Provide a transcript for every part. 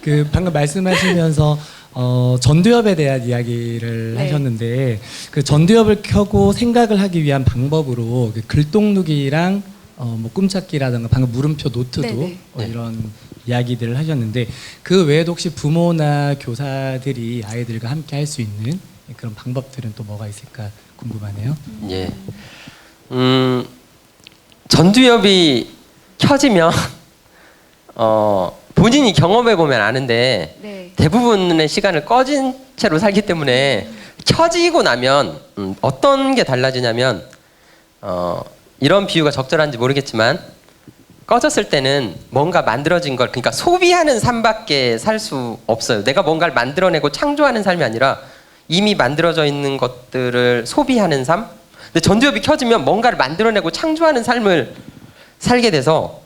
그 방금 말씀하시면서 전두엽에 대한 이야기를 네. 하셨는데 그 전두엽을 켜고 생각을 하기 위한 방법으로 그 글똑누기랑 뭐 꿈찾기라든가 방금 물음표 노트도 네네. 이런 이야기들을 하셨는데 그 외에도 혹시 부모나 교사들이 아이들과 함께 할 수 있는 그런 방법들은 또 뭐가 있을까 궁금하네요. 예. 전두엽이 켜지면 본인이 경험해 보면 아는데 네. 대부분의 시간을 꺼진 채로 살기 때문에 켜지고 나면 어떤 게 달라지냐면 이런 비유가 적절한지 모르겠지만 꺼졌을 때는 뭔가 만들어진 걸 그러니까 소비하는 삶밖에 살 수 없어요. 내가 뭔가를 만들어내고 창조하는 삶이 아니라 이미 만들어져 있는 것들을 소비하는 삶. 근데 전두엽이 켜지면 뭔가를 만들어내고 창조하는 삶을 살게 돼서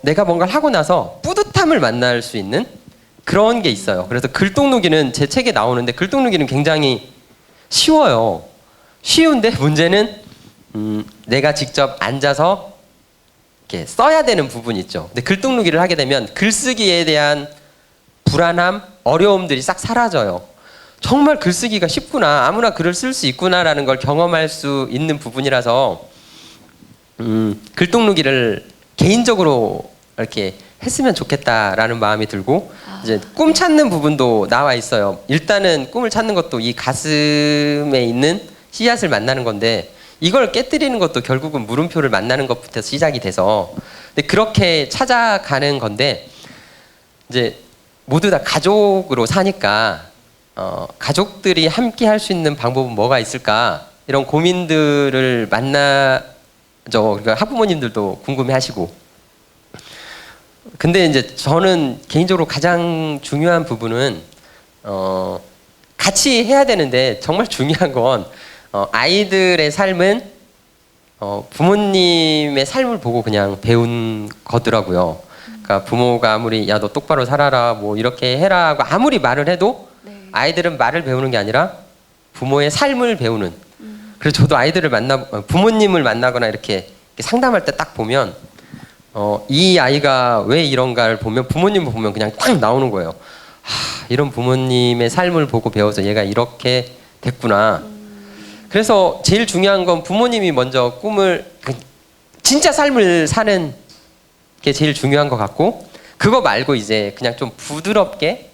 내가 뭔가를 하고 나서 뿌듯함을 만날 수 있는 그런 게 있어요. 그래서 글똑누기는 제 책에 나오는데 글똑누기는 굉장히 쉬워요. 쉬운데 문제는 내가 직접 앉아서 이렇게 써야 되는 부분이 있죠. 근데 글똑누기를 하게 되면 글쓰기에 대한 불안함, 어려움들이 싹 사라져요. 정말 글쓰기가 쉽구나, 아무나 글을 쓸 수 있구나라는 걸 경험할 수 있는 부분이라서 글똑누기를 개인적으로 이렇게 했으면 좋겠다라는 마음이 들고 이제 꿈 찾는 부분도 나와 있어요. 일단은 꿈을 찾는 것도 이 가슴에 있는 씨앗을 만나는 건데 이걸 깨뜨리는 것도 결국은 물음표를 만나는 것부터 시작이 돼서 근데 그렇게 찾아가는 건데 이제 모두 다 가족으로 사니까 가족들이 함께 할 수 있는 방법은 뭐가 있을까 이런 고민들을 만나죠. 그러니까 학부모님들도 궁금해하시고 근데 이제 저는 개인적으로 가장 중요한 부분은 같이 해야 되는데 정말 중요한 건 아이들의 삶은 부모님의 삶을 보고 그냥 배운 거더라고요. 그러니까 부모가 아무리 야 너 똑바로 살아라 뭐 이렇게 해라 하고 아무리 말을 해도 아이들은 말을 배우는 게 아니라 부모의 삶을 배우는. 그래서 저도 아이들을 부모님을 만나거나 이렇게 상담할 때 딱 보면 이 아이가 왜 이런가를 보면 부모님을 보면 그냥 딱 나오는 거예요. 이런 부모님의 삶을 보고 배워서 얘가 이렇게 됐구나. 그래서 제일 중요한 건 부모님이 먼저 꿈을 진짜 삶을 사는 게 제일 중요한 것 같고 그거 말고 이제 그냥 좀 부드럽게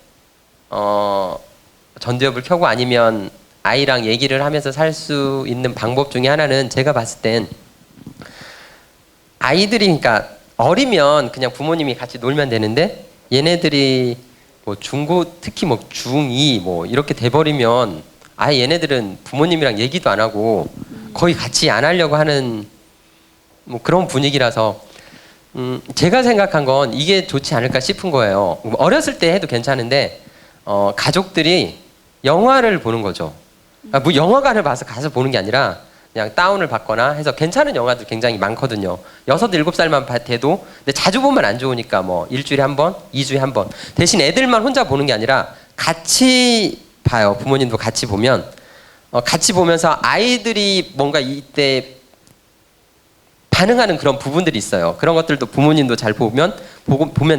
전두엽을 켜고 아니면 아이랑 얘기를 하면서 살 수 있는 방법 중에 하나는 제가 봤을 땐 아이들이 그러니까 어리면 그냥 부모님이 같이 놀면 되는데 얘네들이 뭐 특히 뭐 중2 뭐 이렇게 돼버리면 아예 얘네들은 부모님이랑 얘기도 안 하고 거의 같이 안 하려고 하는 뭐 그런 분위기라서 제가 생각한 건 이게 좋지 않을까 싶은 거예요. 어렸을 때 해도 괜찮은데 가족들이 영화를 보는 거죠. 뭐 영화관을 가서 보는 게 아니라 그냥 다운을 받거나 해서 괜찮은 영화들 굉장히 많거든요. 6, 7살만 돼도 근데 자주 보면 안 좋으니까 뭐 일주일에 한 번, 2주에 한 번. 대신 애들만 혼자 보는 게 아니라 같이 봐요. 부모님도 같이 보면 같이 보면서 아이들이 뭔가 이때 반응하는 그런 부분들이 있어요. 그런 것들도 부모님도 잘 보면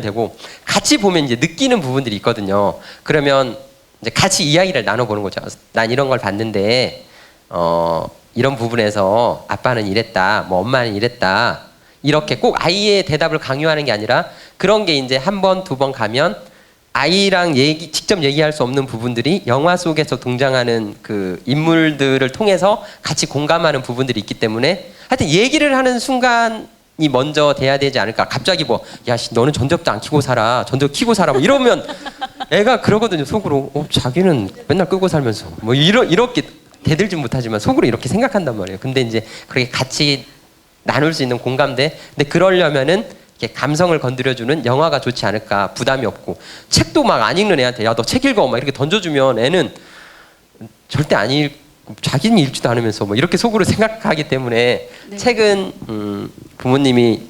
되고 같이 보면 이제 느끼는 부분들이 있거든요. 그러면 이제 같이 이야기를 나눠보는 거죠. 난 이런 걸 봤는데 이런 부분에서 아빠는 이랬다, 뭐 엄마는 이랬다. 이렇게 꼭 아이의 대답을 강요하는 게 아니라 그런 게 이제 한 번, 2번 가면 아이랑 직접 얘기할 수 없는 부분들이 영화 속에서 등장하는 그 인물들을 통해서 같이 공감하는 부분들이 있기 때문에 하여튼 얘기를 하는 순간이 먼저 돼야 되지 않을까. 갑자기 뭐 야 너는 전두엽도 안 켜고 살아, 전두엽 켜고 살아 뭐 이러면 애가 그러거든요. 속으로 자기는 맨날 끄고 살면서 뭐 이렇게 대들지 못하지만 속으로 이렇게 생각한단 말이에요. 근데 이제 그렇게 같이 나눌 수 있는 공감대. 근데 그러려면은 이렇게 감성을 건드려주는 영화가 좋지 않을까. 부담이 없고 책도 막 안 읽는 애한테 야 너 책 읽어 막 이렇게 던져주면 애는 절대 안 읽고 자기는 읽지도 않으면서 뭐 이렇게 속으로 생각하기 때문에 책은 부모님이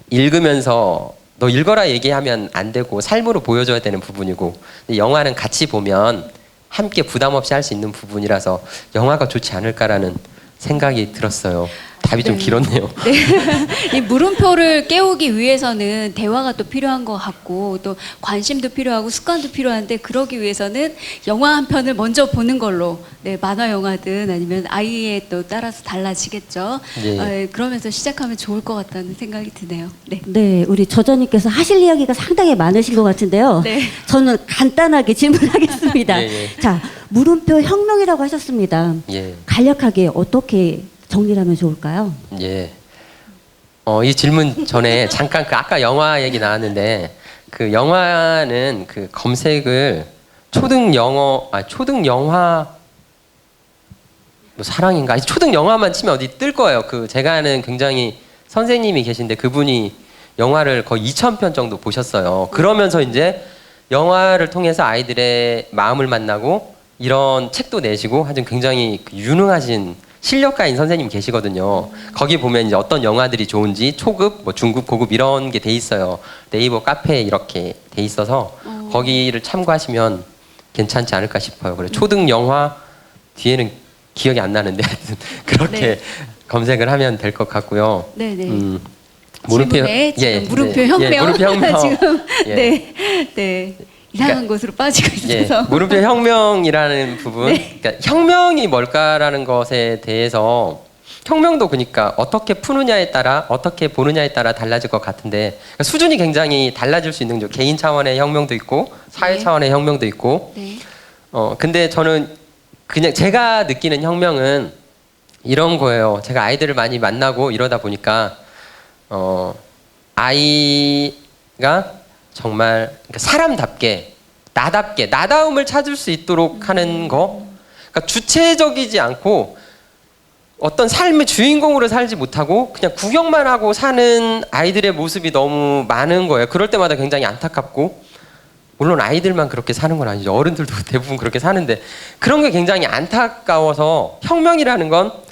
읽으면서 너 읽어라 얘기하면 안 되고 삶으로 보여줘야 되는 부분이고 근데 영화는 같이 보면 함께 부담 없이 할 수 있는 부분이라서 영화가 좋지 않을까라는 생각이 들었어요. 답이 좀 네. 길었네요. 네. 이 물음표를 깨우기 위해서는 대화가 또 필요한 것 같고 또 관심도 필요하고 습관도 필요한데 그러기 위해서는 영화 한 편을 먼저 보는 걸로 네, 만화 영화든 아니면 아이에 또 따라서 달라지겠죠. 예. 그러면서 시작하면 좋을 것 같다는 생각이 드네요. 네. 네, 우리 저자님께서 하실 이야기가 상당히 많으신 것 같은데요. 네. 저는 간단하게 질문하겠습니다. 예, 예. 자, 물음표 혁명이라고 하셨습니다. 예. 간략하게 어떻게 정리를 하면 좋을까요? 예. 이 질문 전에 잠깐 그 아까 영화 얘기 나왔는데 그 영화는 그 검색을 초등 영화 뭐 사랑인가? 아니, 초등 영화만 치면 어디 뜰 거예요. 그 제가 아는 굉장히 선생님이 계신데 그분이 영화를 거의 2,000편 정도 보셨어요. 그러면서 이제 영화를 통해서 아이들의 마음을 만나고 이런 책도 내시고 하여튼 굉장히 유능하신 실력가인 선생님 계시거든요. 거기 보면 이제 어떤 영화들이 좋은지 초급, 뭐 중급, 고급 이런 게 돼 있어요. 네이버 카페에 이렇게 돼 있어서 거기를 참고하시면 괜찮지 않을까 싶어요. 그래 초등 영화 뒤에는 기억이 안 나는데 하여튼 그렇게 네. 검색을 하면 될 것 같고요. 네네. 물음표 지금 물음표 혁명. 예, 물음표 혁명. 지금 예. 네 이상한 곳으로 빠지고 예, 있어서. 물음표 혁명이라는 부분, 네. 그러니까 혁명이 뭘까라는 것에 대해서 혁명도 그러니까 어떻게 푸느냐에 따라 어떻게 보느냐에 따라 달라질 것 같은데 그러니까 수준이 굉장히 달라질 수 있는 거죠. 개인 차원의 혁명도 있고 사회 네. 차원의 혁명도 있고. 네. 근데 저는 그냥 제가 느끼는 혁명은 이런 거예요. 제가 아이들을 많이 만나고 이러다 보니까 아이가 정말 그러니까 사람답게 나답게 나다움을 찾을 수 있도록 하는 거. 그러니까 주체적이지 않고 어떤 삶의 주인공으로 살지 못하고 그냥 구경만 하고 사는 아이들의 모습이 너무 많은 거예요. 그럴 때마다 굉장히 안타깝고 물론 아이들만 그렇게 사는 건 아니죠. 어른들도 대부분 그렇게 사는데 그런 게 굉장히 안타까워서 혁명이라는 건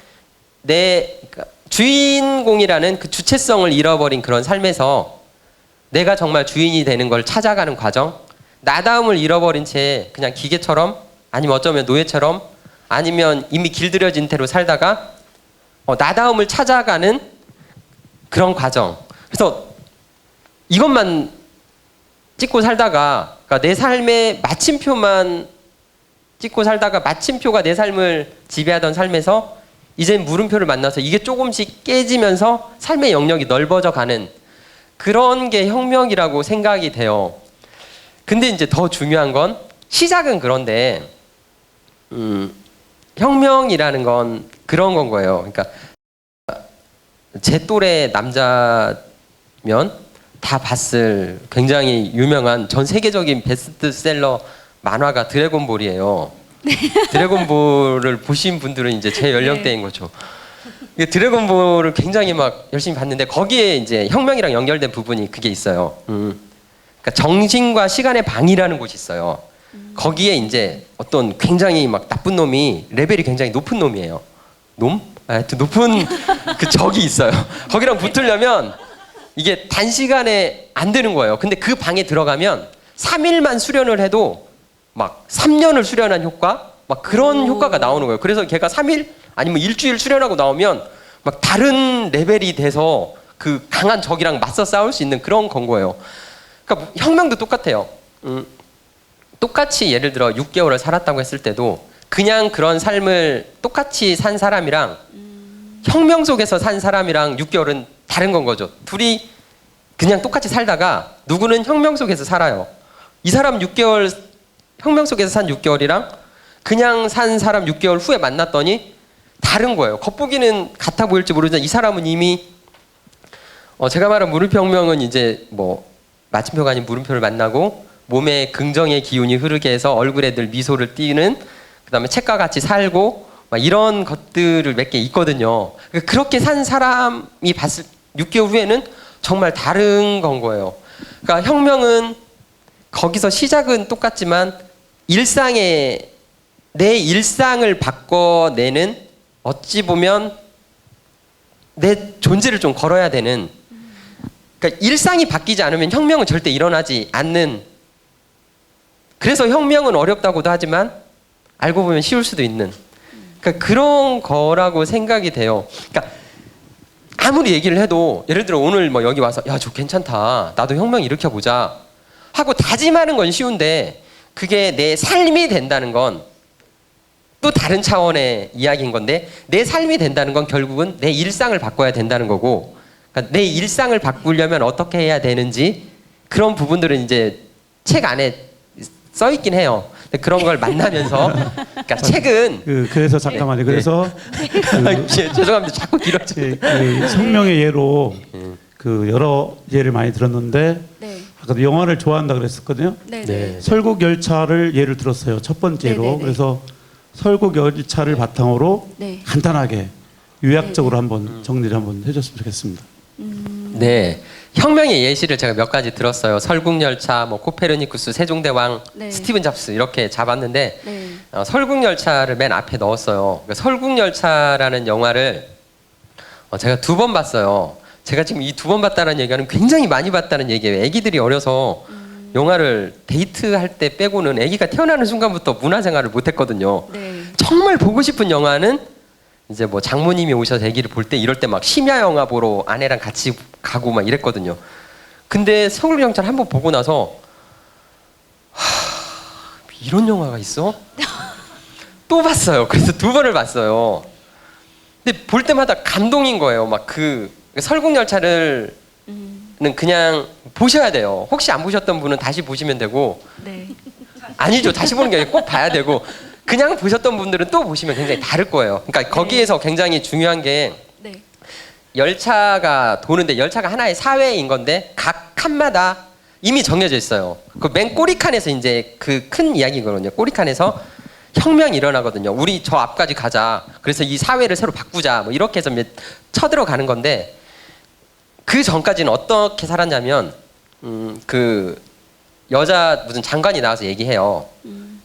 내 주인공이라는 그 주체성을 잃어버린 그런 삶에서 내가 정말 주인이 되는 걸 찾아가는 과정, 나다움을 잃어버린 채 그냥 기계처럼 아니면 어쩌면 노예처럼 아니면 이미 길들여진 채로 살다가 나다움을 찾아가는 그런 과정. 그래서 이것만 찍고 살다가 그러니까 내 삶의 마침표만 찍고 살다가 마침표가 내 삶을 지배하던 삶에서 이제 물음표를 만나서 이게 조금씩 깨지면서 삶의 영역이 넓어져 가는 그런 게 혁명이라고 생각이 돼요. 근데 이제 더 중요한 건 시작은 그런데 혁명이라는 건 그런 건 거예요. 그러니까 제 또래 남자면 다 봤을 굉장히 유명한 전 세계적인 베스트셀러 만화가 드래곤볼이에요. 드래곤볼을 보신 분들은 이제 제 연령대인 거죠. 드래곤볼을 굉장히 막 열심히 봤는데 거기에 이제 혁명이랑 연결된 부분이 그게 있어요. 그러니까 정신과 시간의 방이라는 곳이 있어요. 거기에 이제 어떤 굉장히 막 나쁜 놈이 레벨이 굉장히 높은 놈이에요. 놈? 하여튼 높은 그 적이 있어요. 거기랑 붙으려면 이게 단시간에 안 되는 거예요. 근데 그 방에 들어가면 3일만 수련을 해도 막 3년을 수련한 효과? 막 그런 효과가 나오는 거예요. 그래서 걔가 3일 아니면 일주일 수련하고 나오면 막 다른 레벨이 돼서 그 강한 적이랑 맞서 싸울 수 있는 그런 건 거예요. 그러니까 혁명도 똑같아요. 똑같이 예를 들어 6개월을 살았다고 했을 때도 그냥 그런 삶을 똑같이 산 사람이랑 혁명 속에서 산 사람이랑 6개월은 다른 건 거죠. 둘이 그냥 똑같이 살다가 누구는 혁명 속에서 살아요. 이 사람 6개월 혁명 속에서 산 6개월이랑 그냥 산 사람 6개월 후에 만났더니 다른 거예요. 겉보기는 같아 보일지 모르지만 이 사람은 이미 제가 말한 물음표 혁명은 이제 뭐 마침표가 아닌 물음표를 만나고 몸에 긍정의 기운이 흐르게 해서 얼굴에 늘 미소를 띠는 그다음에 책과 같이 살고 막 이런 것들을 몇 개 있거든요. 그렇게 산 사람이 봤을 6개월 후에는 정말 다른 건 거예요. 그러니까 혁명은 거기서 시작은 똑같지만 내 일상을 바꿔내는 어찌 보면 내 존재를 좀 걸어야 되는 그러니까 일상이 바뀌지 않으면 혁명은 절대 일어나지 않는 그래서 혁명은 어렵다고도 하지만 알고 보면 쉬울 수도 있는 그러니까 그런 거라고 생각이 돼요. 그러니까 아무리 얘기를 해도 예를 들어 오늘 뭐 여기 와서 야, 저 괜찮다. 나도 혁명 일으켜보자 하고 다짐하는 건 쉬운데 그게 내 삶이 된다는 건 또 다른 차원의 이야기인 건데 내 삶이 된다는 건 결국은 내 일상을 바꿔야 된다는 거고 그러니까 내 일상을 바꾸려면 어떻게 해야 되는지 그런 부분들은 이제 책 안에 써 있긴 해요. 근데 그런 걸 만나면서 그러니까 책은 그래서 잠깐만요. 그래서 죄송합니다. 자꾸 길어져. 그 성명의 예로 그 여러 예를 많이 들었는데 네. 아까 영화를 좋아한다 그랬었거든요. 네. 네. 네. 설국 열차를 예를 들었어요. 첫 번째로. 네네네. 그래서 설국 열차를 바탕으로 네. 간단하게 요약적으로 한번 정리를 한번 해줬으면 좋겠습니다. 네. 혁명의 예시를 제가 몇 가지 들었어요. 설국열차, 뭐 코페르니쿠스, 세종대왕, 네. 스티븐 잡스 이렇게 잡았는데 네. 설국열차를 맨 앞에 넣었어요. 그러니까 설국열차라는 영화를 제가 2번 봤어요. 제가 지금 이 2번 봤다는 얘기는 굉장히 많이 봤다는 얘기예요. 애기들이 어려서 영화를 데이트할 때 빼고는 애기가 태어나는 순간부터 문화생활을 못했거든요. 네. 정말 보고 싶은 영화는 이제 뭐 장모님이 오셔서 애기를 볼 때 이럴 때 막 심야 영화 보러 아내랑 같이 가고 막 이랬거든요. 근데 서울경찰 한번 보고 나서 이런 영화가 있어? 또 봤어요. 그래서 2번을 봤어요. 근데 볼 때마다 감동인 거예요. 막 그 설국열차를 는 그냥 보셔야 돼요. 혹시 안 보셨던 분은 다시 보시면 되고 네. 아니죠. 다시 보는 게 아니라 꼭 봐야 되고 그냥 보셨던 분들은 또 보시면 굉장히 다를 거예요. 그러니까 거기에서 굉장히 중요한 게 네. 열차가 도는데 열차가 하나의 사회인 건데 각 칸마다 이미 정해져 있어요. 그 맨 꼬리칸에서 이제 그 큰 이야기거든요. 꼬리칸에서 혁명이 일어나거든요. 우리 저 앞까지 가자. 그래서 이 사회를 새로 바꾸자. 뭐 이렇게 해서 쳐들어가는 건데 그 전까지는 어떻게 살았냐면 그 여자 무슨 장관이 나와서 얘기해요.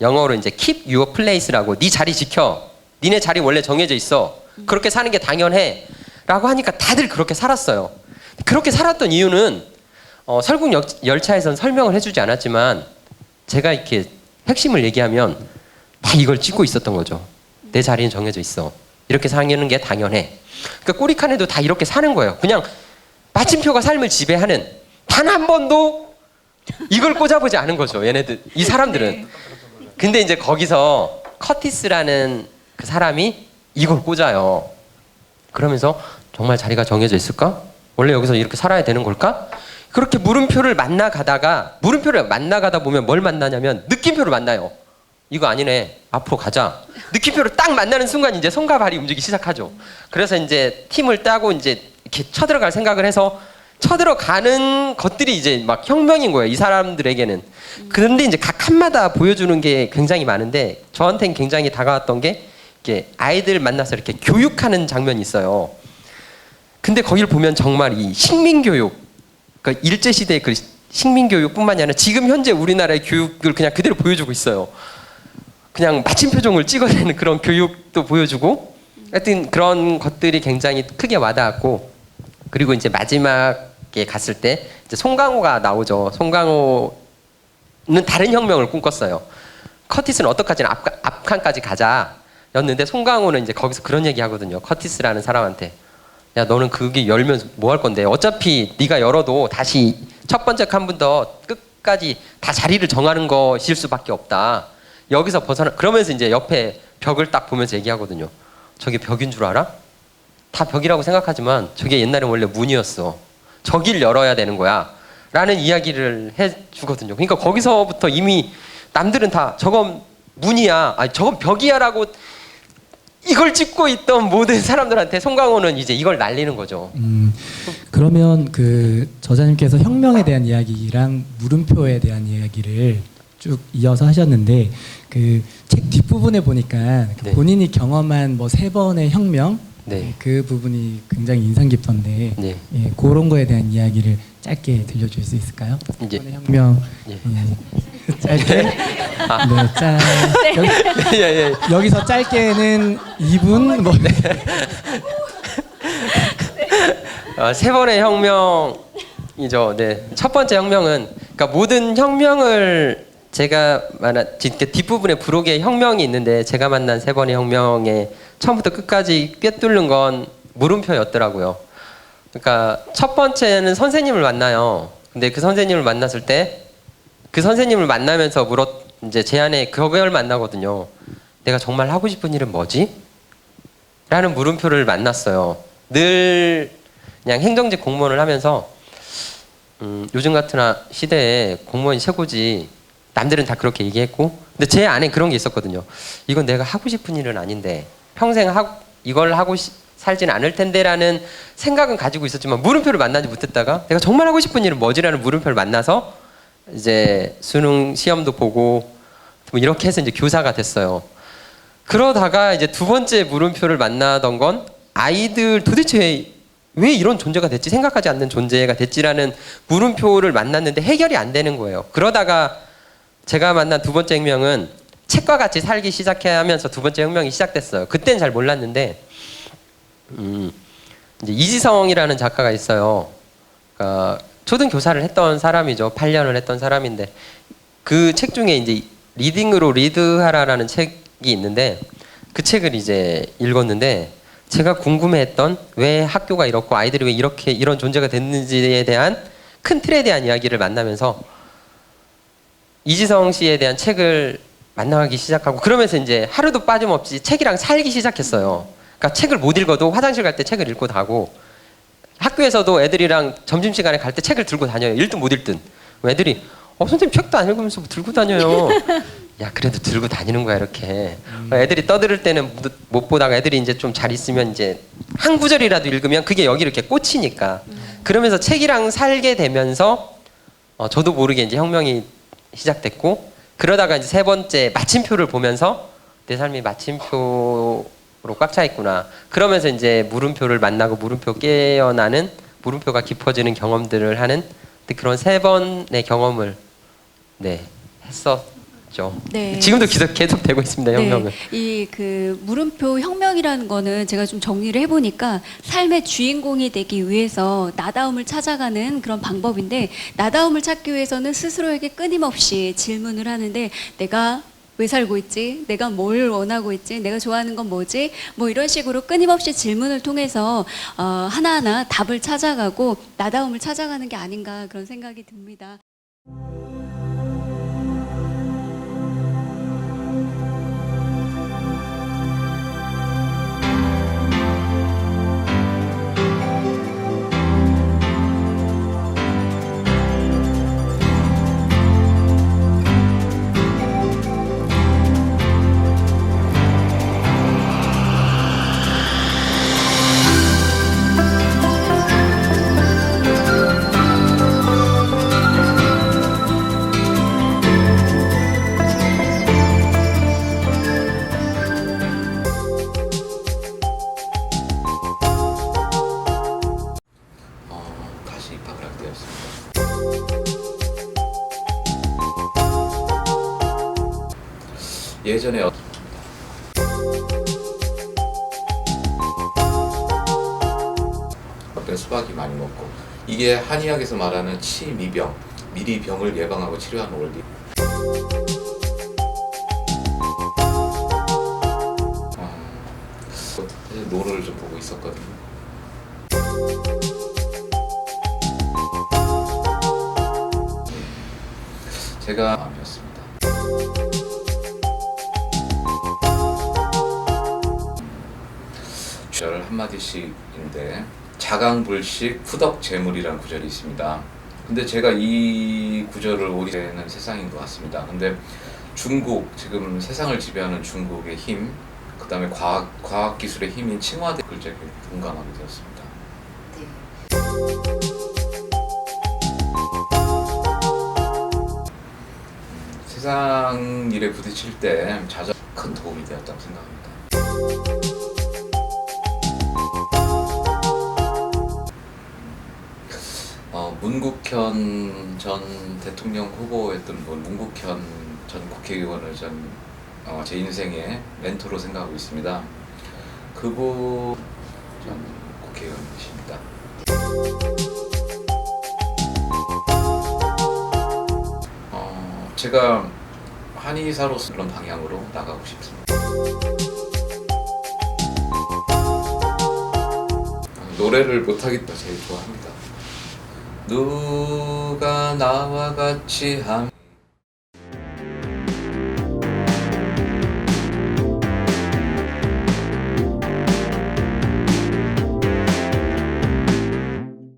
영어로 이제 keep your place라고 네 자리 지켜. 니네 자리 원래 정해져 있어. 그렇게 사는 게 당연해. 라고 하니까 다들 그렇게 살았어요. 그렇게 살았던 이유는 설국 열차에서는 설명을 해주지 않았지만 제가 이렇게 핵심을 얘기하면 다 이걸 찍고 있었던 거죠. 내 자리는 정해져 있어. 이렇게 사는 게 당연해. 그러니까 꼬리칸에도 다 이렇게 사는 거예요. 그냥 마침표가 삶을 지배하는 단 한 번도 이걸 꽂아보지 않은 거죠. 얘네들 이 사람들은. 근데 이제 거기서 커티스라는 그 사람이 이걸 꽂아요. 그러면서 정말 자리가 정해져 있을까? 원래 여기서 이렇게 살아야 되는 걸까? 그렇게 물음표를 만나가다 보면 뭘 만나냐면 느낌표를 만나요. 이거 아니네. 앞으로 가자. 느낌표를 딱 만나는 순간 이제 손과 발이 움직이기 시작하죠. 그래서 이제 팀을 따고 이제 이렇게 쳐들어갈 생각을 해서 쳐들어가는 것들이 이제 막 혁명인 거예요. 이 사람들에게는. 그런데 이제 각 칸마다 보여주는 게 굉장히 많은데 저한테는 굉장히 다가왔던 게 이렇게 아이들 만나서 이렇게 교육하는 장면이 있어요. 근데 거기를 보면 정말 이 식민교육, 그러니까 일제시대의 그 식민교육뿐만이 아니라 지금 현재 우리나라의 교육을 그냥 그대로 보여주고 있어요. 그냥 마침 표정을 찍어내는 그런 교육도 보여주고 하여튼 그런 것들이 굉장히 크게 와닿았고 그리고 이제 마지막에 갔을 때 이제 송강호가 나오죠. 송강호는 다른 혁명을 꿈꿨어요. 커티스는 어떡하지는 앞칸까지 가자 였는데 송강호는 이제 거기서 그런 얘기 하거든요. 커티스라는 사람한테 야 너는 그게 열면 뭐 할 건데 어차피 네가 열어도 다시 첫 번째 칸부터 끝까지 다 자리를 정하는 것일 수밖에 없다. 여기서 벗어나 그러면서 이제 옆에 벽을 딱 보면서 얘기하거든요. 저게 벽인 줄 알아? 다 벽이라고 생각하지만 저게 옛날에 원래 문이었어. 저길 열어야 되는 거야. 라는 이야기를 해주거든요. 그러니까 거기서부터 이미 남들은 다 저건 문이야. 아니 저건 벽이야 라고 이걸 찍고 있던 모든 사람들한테 송강호는 이제 이걸 날리는 거죠. 그러면 그 저자님께서 혁명에 대한 이야기랑 물음표에 대한 이야기를 쭉 이어서 하셨는데 그 책 뒷부분에 보니까 네. 본인이 경험한 뭐 3번의 혁명 네. 그 부분이 굉장히 인상 깊던데 네. 예, 그런 거에 대한 이야기를 짧게 들려줄 수 있을까요? 이제 3번의 혁명 예. 예. 짧게 네, 예, 예. 여기서 짧게는 2분 뭐 세 번의 혁명이죠. 네. 첫 번째 혁명은 그러니까 모든 혁명을 제가 뒷부분에 부록에 혁명이 있는데 제가 만난 3번의 혁명에 처음부터 끝까지 꿰뚫는 건 물음표였더라고요. 그러니까 첫 번째는 선생님을 만나요. 근데 그 선생님을 만났을 때 그 선생님을 만나면서 이제 제 안에 그걸 만나거든요. 내가 정말 하고 싶은 일은 뭐지? 라는 물음표를 만났어요. 늘 그냥 행정직 공무원을 하면서 요즘 같은 시대에 공무원이 최고지. 남들은 다 그렇게 얘기했고, 근데 제 안에 그런 게 있었거든요. 이건 내가 하고 싶은 일은 아닌데 평생 이걸 하고 살지는 않을 텐데라는 생각은 가지고 있었지만 물음표를 만나지 못했다가 내가 정말 하고 싶은 일은 뭐지라는 물음표를 만나서 이제 수능 시험도 보고 뭐 이렇게 해서 이제 교사가 됐어요. 그러다가 이제 두 번째 물음표를 만나던 건 아이들 도대체 왜 이런 존재가 됐지? 생각하지 않는 존재가 됐지라는 물음표를 만났는데 해결이 안 되는 거예요. 그러다가 제가 만난 두 번째 혁명은 책과 같이 살기 시작하면서 두 번째 혁명이 시작됐어요. 그때는 잘 몰랐는데 이제 이지성이라는 작가가 있어요. 그러니까 초등 교사를 했던 사람이죠. 8년을 했던 사람인데 그 책 중에 이제 리딩으로 리드하라라는 책이 있는데 그 책을 이제 읽었는데 제가 궁금해했던 왜 학교가 이렇고 아이들이 왜 이런 존재가 됐는지에 대한 큰 틀에 대한 이야기를 만나면서 이지성 씨에 대한 책을 만나기 시작하고 그러면서 이제 하루도 빠짐없이 책이랑 살기 시작했어요. 그러니까 책을 못 읽어도 화장실 갈 때 책을 읽고 가고 학교에서도 애들이랑 점심시간에 갈 때 책을 들고 다녀요. 읽든 못 읽든. 애들이 선생님 책도 안 읽으면서 뭐 들고 다녀요. 야 그래도 들고 다니는 거야 이렇게. 애들이 떠들을 때는 못 보다가 애들이 이제 좀 잘 있으면 이제 한 구절이라도 읽으면 그게 여기 이렇게 꽂히니까. 그러면서 책이랑 살게 되면서 저도 모르게 이제 혁명이 시작됐고 그러다가 이제 세 번째 마침표를 보면서 내 삶이 마침표로 꽉 차 있구나. 그러면서 이제 물음표를 만나고 물음표 깨어나는 물음표가 깊어지는 경험들을 하는 그런 세 번의 경험을 했었죠. 네. 지금도 계속 되고 있습니다. 혁명은. 이 그 물음표 혁명이라는 거는 제가 좀 정리를 해보니까 삶의 주인공이 되기 위해서 나다움을 찾아가는 그런 방법인데 나다움을 찾기 위해서는 스스로에게 끊임없이 질문을 하는데 내가 왜 살고 있지? 내가 뭘 원하고 있지? 내가 좋아하는 건 뭐지? 뭐 이런 식으로 끊임없이 질문을 통해서 하나하나 답을 찾아가고 나다움을 찾아가는 게 아닌가 그런 생각이 듭니다. 다시 입학을 하게 되었습니다. 예전에 수박이 많이 먹고 이게 한의학에서 말하는 치미병, 미리 병을 예방하고 치료하는 원리. 사실 논을 좀 보고 있었거든요. 제가 마음이었습니다. 구절 한마디씩인데 자강불식 후덕재물이라는 구절이 있습니다. 근데 제가 이 구절을 오리는 세상인 것 같습니다. 근데 중국, 지금 세상을 지배하는 중국의 힘, 그 다음에 과학기술의 힘인 칭화대 글자에 공감하게 되었습니다. 세상 일에 부딪힐 때 자전 큰 도움이 되었다고 생각합니다. 문국현 전 대통령 후보였던 문국현 전 국회의원을 제 인생의 멘토로 생각하고 있습니다. 그분 전 국회의원이십니다. 제가 한의사로서 그런 방향으로 나가고 싶습니다. 노래를 못하겠다 제일 좋아합니다. 누가 나와 같이 함